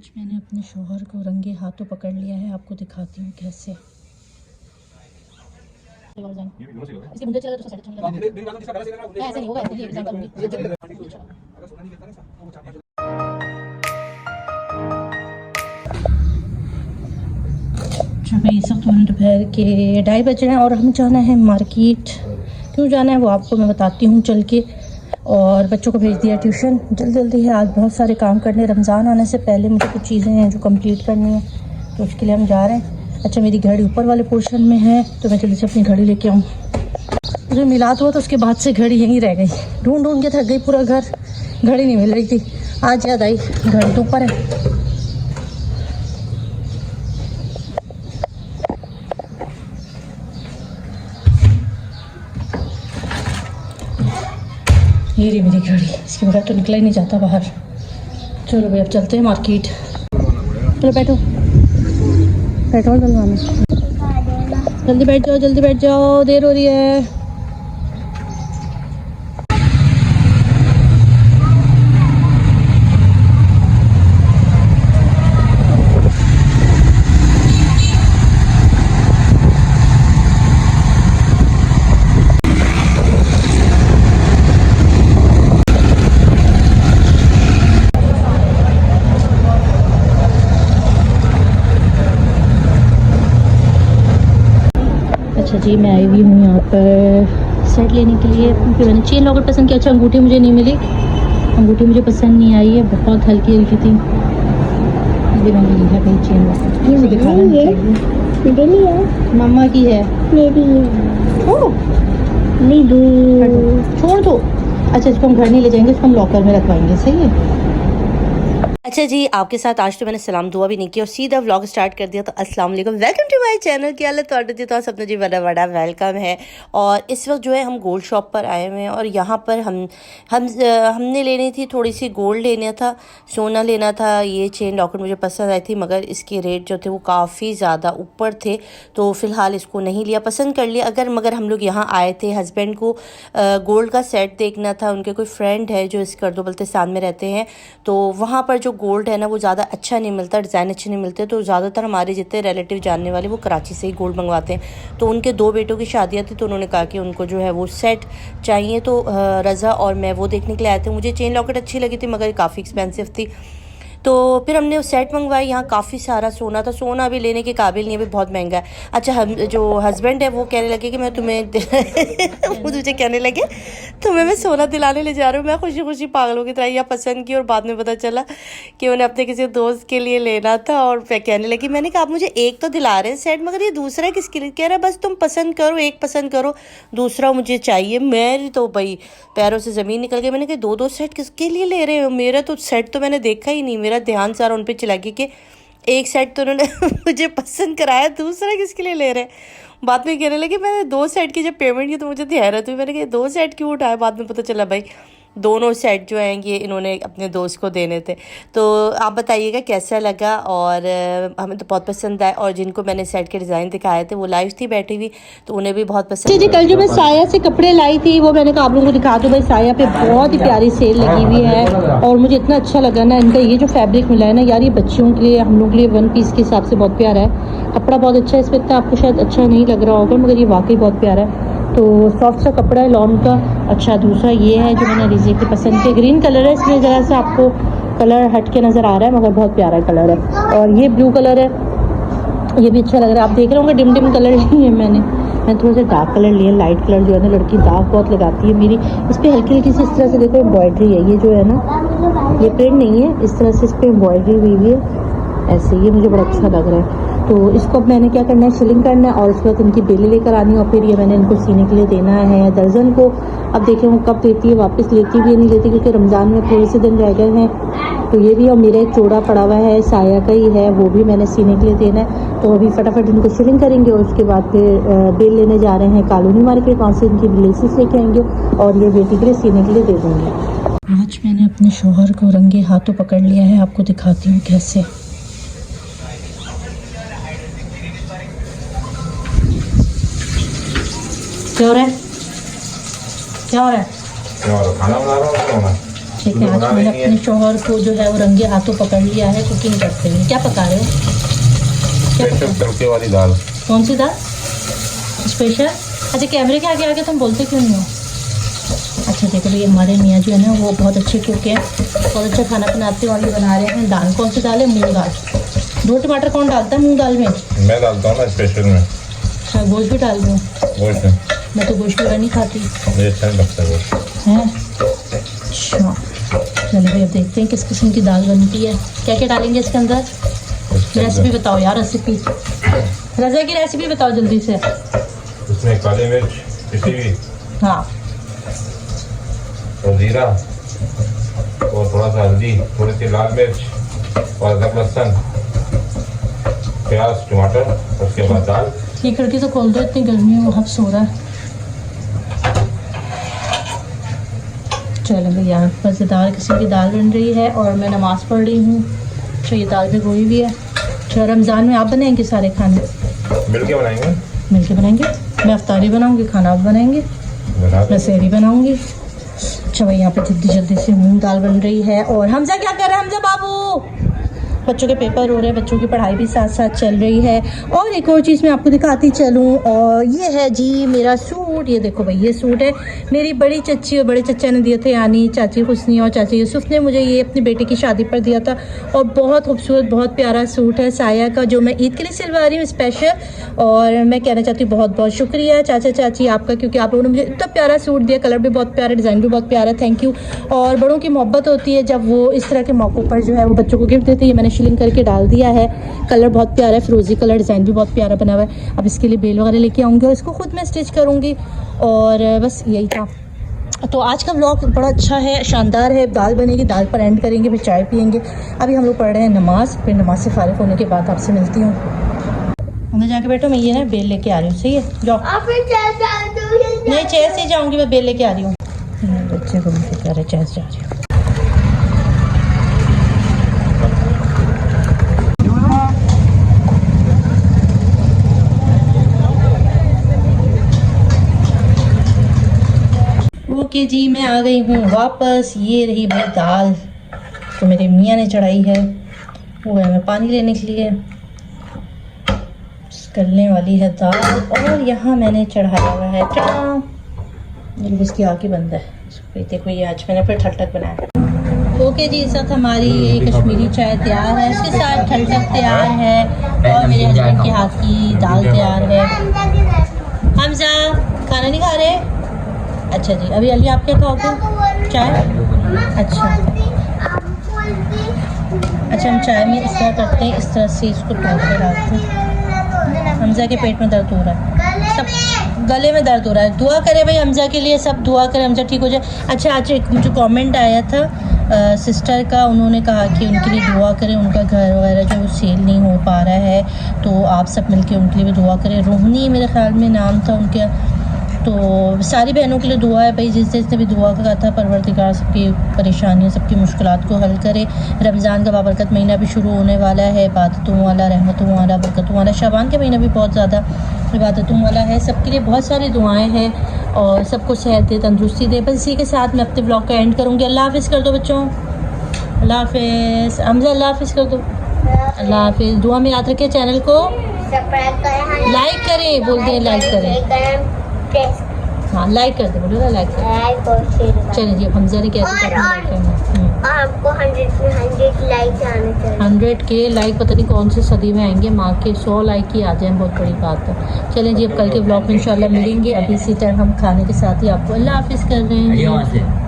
आज मैंने अपने शौहर को रंगे हाथों पकड़ लिया है। आपको दिखाती हूँ कैसे। इसके मुझे चला तो साइड अच्छा नहीं लगा। ऐसा नहीं होगा, ऐसा नहीं एग्जाम करूंगी। इस वक्त दोपहर के 2:30 बज रहे हैं और हमें जाना है मार्केट। क्यों जाना है वो आपको मैं बताती हूँ चल के। और बच्चों को भेज दिया ट्यूशन। जल्दी है, आज बहुत सारे काम करने। रमज़ान आने से पहले मुझे कुछ चीज़ें हैं जो कंप्लीट करनी है, तो उसके लिए हम जा रहे हैं। अच्छा, मेरी घड़ी ऊपर वाले पोर्शन में है, तो मैं जल्दी से अपनी घड़ी लेके आऊँ। मुझे मिला तो उसके बाद से घड़ी यहीं रह गई। ढूंढ के थक गई पूरा घर, घड़ी नहीं मिल रही थी। आज याद आई घड़ी तो ऊपर है। ये रही मेरी घड़ी, इसके बगैर तो निकला ही नहीं जाता बाहर। चलो भाई अब चलते हैं मार्केट। चलो बैठो, पेट्रोल डलवाना। जल्दी बैठ जाओ, देर हो रही है। अच्छा जी, मैं आई हुई हूँ यहाँ पर सेट लेने के लिए, क्योंकि मैंने चेन लॉकेट पसंद किया। अच्छा, अंगूठी मुझे नहीं मिली, अंगूठी मुझे पसंद नहीं आई है, बहुत हल्की थी। ये मैंने लिया भाई चेन लॉकेट, ये मुझे दिखाना चाहिए। मम्मा की है, मेरी है। छोड़ो, नहीं दो, छोड़ दो। अच्छा, इसको हम घर नहीं ले जाएंगे, इसको हम लॉकर में रखवाएंगे। सही है। अच्छा जी, आपके साथ आज तो मैंने सलाम दुआ भी नहीं किया और सीधा व्लॉग स्टार्ट कर दिया। तो अस्सलाम वालेकुम, वेलकम टू माय चैनल। क्या हाल है ਤੁਹਾਡੇ जी? तो सबने जी बड़ा वेलकम है। और इस वक्त जो है हम गोल्ड शॉप पर आए हुए हैं और यहाँ पर हमने लेनी थी, थोड़ी सी गोल्ड लेना था, सोना लेना था। ये चेन लॉकेट मुझे पसंद आई थी, मगर इसके रेट जो थे वो काफ़ी ज़्यादा ऊपर थे, तो फ़िलहाल इसको नहीं लिया, पसंद कर लिया। मगर हम लोग यहाँ आए थे, हस्बैंड को गोल्ड का सेट देखना था। उनके कोई फ्रेंड है जो इस कर्दो बल्तिस्तान में रहते हैं, तो वहाँ पर जो गोल्ड है ना वो ज़्यादा अच्छा नहीं मिलता, डिज़ाइन अच्छे नहीं मिलते। तो ज़्यादातर हमारे जितने रिलेटिव जानने वाले वो कराची से ही गोल्ड मंगवाते हैं। तो उनके 2 बेटों की शादियाँ थी, तो उन्होंने कहा कि उनको जो है वो सेट चाहिए। तो रज़ा और मैं वो देखने के लिए आए थे। मुझे चेन लॉकेट अच्छी लगी थी, मगर काफ़ी एक्सपेंसिव थी। तो फिर हमने वो सेट मंगवाई। यहाँ काफ़ी सारा सोना था, सोना अभी लेने के काबिल नहीं है, भी बहुत महंगा है। अच्छा, हम जो हस्बैंड है वो कहने लगे कि मैं तुम्हें मुझे कहने लगे तुम्हें मैं सोना दिलाने ले जा रहा हूँ। मैं खुशी खुशी पागलों की तरह यह पसंद की, और बाद में पता चला कि उन्हें अपने किसी दोस्त के लिए लेना था। और कहने लगी, मैंने कहा आप मुझे एक तो दिला रहे हैं सेट, मगर ये दूसरा किसके लिए? कह रहा है बस तुम पसंद करो, एक पसंद करो, दूसरा मुझे चाहिए। मेरी तो भाई पैरों से ज़मीन निकल गई। मैंने कहा 2-2 सेट किसके लिए ले रहे हो? मेरा तो सेट तो मैंने देखा ही नहीं। मेरा ध्यान सारा उन पे चला गया कि एक सेट तो उन्होंने मुझे पसंद कराया, दूसरा किसके लिए ले रहे हैं। बाद में कहने लगे मैंने 2 सेट की जब पेमेंट की तो मुझे हैरत हुई। मैंने कहा 2 सेट क्यों उठाए? बाद में पता चला भाई दोनों सेट जो हैं ये इन्होंने अपने दोस्त को देने थे। तो आप बताइएगा कैसा लगा। और हमें तो बहुत पसंद आया। और जिनको मैंने सेट के डिज़ाइन दिखाए थे वो लाइव थी बैठी हुई, तो उन्हें भी बहुत पसंद। जी, कल जो मैं साया से कपड़े लाई थी वो मैंने कहा आप लोगों को दिखा दूँ। भाई साया पे बहुत ही प्यारी सेल लगी हुई है और मुझे इतना अच्छा लगा ना इनका ये जो फैब्रिक मिला है ना यार, ये बच्चियों के लिए, हम लोग के लिए 1 पीस के हिसाब से बहुत प्यारा है। कपड़ा बहुत अच्छा है, इस पर आपको शायद अच्छा नहीं लग रहा होगा, मगर ये वाकई बहुत प्यारा है। तो सॉफ्ट सा कपड़ा है लॉन का। अच्छा, दूसरा ये है जो मैंने रिजेक्ट पसंद किया, ग्रीन कलर है, इसमें ज़रा सा आपको कलर हट के नज़र आ रहा है, मगर बहुत प्यारा कलर है। और ये ब्लू कलर है, ये भी अच्छा लग रहा है। आप देख रहे होंगे डिम कलर नहीं है, मैंने थोड़ा सा डार्क कलर लिया। लाइट कलर जो है ना लड़की डार्क बहुत लगाती है मेरी। इस पर हल्की सी इस तरह से देखो एम्ब्रॉयडरी है। ये जो है ना ये प्रिंट नहीं है, इस तरह से इस पर एम्ब्रॉयडरी हुई है ऐसे। ये मुझे बड़ा अच्छा लग रहा है। तो इसको अब मैंने क्या करना है, सिलिंग करना है और उसके बाद इनकी बेलें लेकर आनी है और फिर ये मैंने इनको सीने के लिए देना है दर्जन को। अब देखें वो कब देती है, वापस लेती भी नहीं लेती, क्योंकि रमज़ान में थोड़े से दिन रह गए हैं। तो ये भी, और मेरा एक चौड़ा पड़ा हुआ है साया का ही है, वो भी मैंने सीने के लिए देना है। तो अभी फटाफट इनको सिलिंग करेंगे और उसके बाद फिर बेल लेने जा रहे हैं कॉलोनी मार्केट, वहाँ से इनकी लेसिस लेके आएंगे और ये बेटी के लिए सीने के लिए दे देंगे। आज मैंने अपने शौहर को रंगे हाथों पकड़ लिया है। आपको दिखाती हूँ कैसे। क्या हो रहा है? क्या हो रहा है? खाना बना रहा हूँ। ठीक है, आज मैंने अपने शौहर को जो है वो रंगे हाथों पकड़ लिया है कुकिंग करते हुए। क्या पका रहे हो? स्पेशल तड़के वाली दाल। कौन सी दाल स्पेशल? अच्छा, कैमरे के आगे आके तुम बोलते क्यों नहीं हो? अच्छा देखो भाई, हमारे मियाँ जो है ना वो बहुत अच्छे कुक हैं, बहुत अच्छा खाना बनाते हैं और ये बना रहे हैं दाल। कौन सी दाल है? मूंग दाल। 2 टमाटर कौन डालता है मूंग दाल में? मैं डालता हूँ ना स्पेशल में। अच्छा, गोश्त भी डाल दूँ? गोश्त मैं तो गोश्त वगैरह नहीं खाती। मुझे अच्छा नहीं लगता गोश्त। हैं? अच्छा चलो भाई, अब देखते हैं किस किस्म की दाल बनती है। क्या क्या डालेंगे इसके अंदर? रेसिपी बताओ यार, रेसिपी। रज़ा की रेसिपी बताओ जल्दी से। इसमें काली मिर्च पिसी हुई, हाँ, और जीरा, और थोड़ा सा हल्दी, थोड़ी सी लाल मिर्च, और अदरक लहसुन, प्याज टमाटर, उसके बाद दाल। ये खिड़की तो खोल दो, इतनी गर्मी है, वो हफ्स हो रहा है। चलो भाई, यहाँ पर दाल किस्म की दाल बन रही है और मैं नमाज़ पढ़ रही हूँ। अच्छा, ये दाल भिगोई हुई है। अच्छा, रमज़ान में आप बनाएंगे सारे खाने? मिलके बनाएंगे। मिलके बनाएंगे। मैं अफ्तारी बनाऊँगी, खाना आप बनाएंगे, मैं सहरी बनाऊँगी। अच्छा भाई, यहाँ पे जल्दी जल्दी से मूंग दाल बन रही है। और हमजा क्या कर रहा है? हमजा बाबू, बच्चों के पेपर हो रहे हैं, बच्चों की पढ़ाई भी साथ साथ चल रही है। और एक और चीज़ मैं आपको दिखाती चलूँ, और ये है जी मेरा सूट। ये देखो भाई, ये सूट है मेरी बड़ी चच्ची और बड़े चचा ने दिए थे, यानी चाची हुस्नी और चाची यूसुफ ने मुझे ये अपनी बेटी की शादी पर दिया था। और बहुत खूबसूरत, बहुत प्यारा सूट है साया का, जो मैं ईद के लिए सिलवा रही हूँ स्पेशल। और मैं कहना चाहती हूँ बहुत बहुत शुक्रिया चाचा चाची आपका, क्योंकि आप लोगों ने मुझे इतना प्यारा सूट दिया। कलर भी बहुत प्यारा, डिज़ाइन भी बहुत प्यारा, थैंक यू। और बड़ों की मोहब्बत होती है जब वो इस तरह के मौक़ों पर जो है वो बच्चों को गिफ्ट देते हैं। मैंने शिलिंग करके डाल दिया है। कलर बहुत प्यारा है, फिरोजी कलर, डिज़ाइन भी बहुत प्यारा बना हुआ है। अब इसके लिए बेल वगैरह लेके आऊँगी और इसको खुद मैं स्टिच करूँगी। और बस यही था। तो आज का व्लॉग बड़ा अच्छा है, शानदार है। दाल बनेगी, दाल पर एंड करेंगे, फिर चाय पियेंगे। अभी हम लोग पढ़ रहे हैं नमाज़, फिर नमाज से फारिग होने के बाद आपसे मिलती हूँ। अंदर जाके बैठो, मैं ये ना बेल लेके आ रही हूँ, सही है? जाओ। नहीं, चेयर से जाऊँगी, मैं बेल लेके आ रही हूँ। बच्चे को मुझे कह रहे चेयर से जा रही हूँ। ओके जी, मैं आ गई हूँ वापस। ये रही भाई दाल, तो मेरे मियाँ ने चढ़ाई है, वो है मैं पानी लेने के लिए। करने वाली है दाल, और यहाँ मैंने चढ़ाया हुआ है इसकी आँख ही बंद है। देखो ये आज मैंने फिर ठलटक बनाया। ओके जी, इस वक्त हमारी ये कश्मीरी चाय तैयार है, इसके साथ ठलटक तैयार है, और मेरे हस्बैंड के हाथ की दाल तैयार है। हमजा खाना नहीं खा रहे? अच्छा जी, अभी अली आप क्या खाओगे? चाय? अच्छा, हम चाय में इस तरह करते हैं, इस तरह से इसको डाल कर डालते हैं। हमजा के पेट में दर्द हो रहा है, सब गले में दर्द हो रहा है। दुआ करें भाई हमजा के लिए, सब दुआ करें हमजा ठीक हो जाए। अच्छा, आज एक मुझे कमेंट आया था सिस्टर का, उन्होंने कहा कि उनके लिए दुआ करें, उनका घर वगैरह जो सेल नहीं हो पा रहा है, तो आप सब मिलके उनके लिए भी दुआ करें। रोहिणी मेरे ख्याल में नाम था उनका। तो सारी बहनों के लिए दुआ है भाई, जिसने भी दुआ कहा था, परवरदिगार सबकी परेशानियों, सबकी मुश्किलात को हल करे। रमज़ान का बाबरकत महीना भी शुरू होने वाला है, इबादतों वाला, रहमतों वाला, बरकतों वाला। शाबान का महीना भी बहुत ज़्यादा इबादतों वाला है। सबके लिए बहुत सारी दुआएं हैं, और सबको सेहत दे, तंदुरुस्ती दे। बस इसी के साथ मैं अपने ब्लॉग का एंड करूँगी। अल्लाह हाफ़िज़ कर दो बच्चों, अल्लाह हाफ़िज़। हमजा अल्लाह हाफ़िज़ कर दो, अल्लाह हाफ़िज़। दुआ में याद रखें, चैनल को लाइक करें, बोलते हैं लाइक करें। हाँ, लाइक कर दे, बोलो ना लाइक कर। चलिए जी, हमजा ने क्या आपको 100 लाइक आने चाहिए। 100 के लाइक पता नहीं कौन से सदी में आएंगे, माँ के 100 लाइक ही आ जाए, बहुत बड़ी बात है। चलें जी, अब कल के ब्लॉग में इंशाल्लाह मिलेंगे। अभी इसी टाइम हम खाने के साथ ही आपको अल्लाह हाफ़िज़ कर रहे हैं।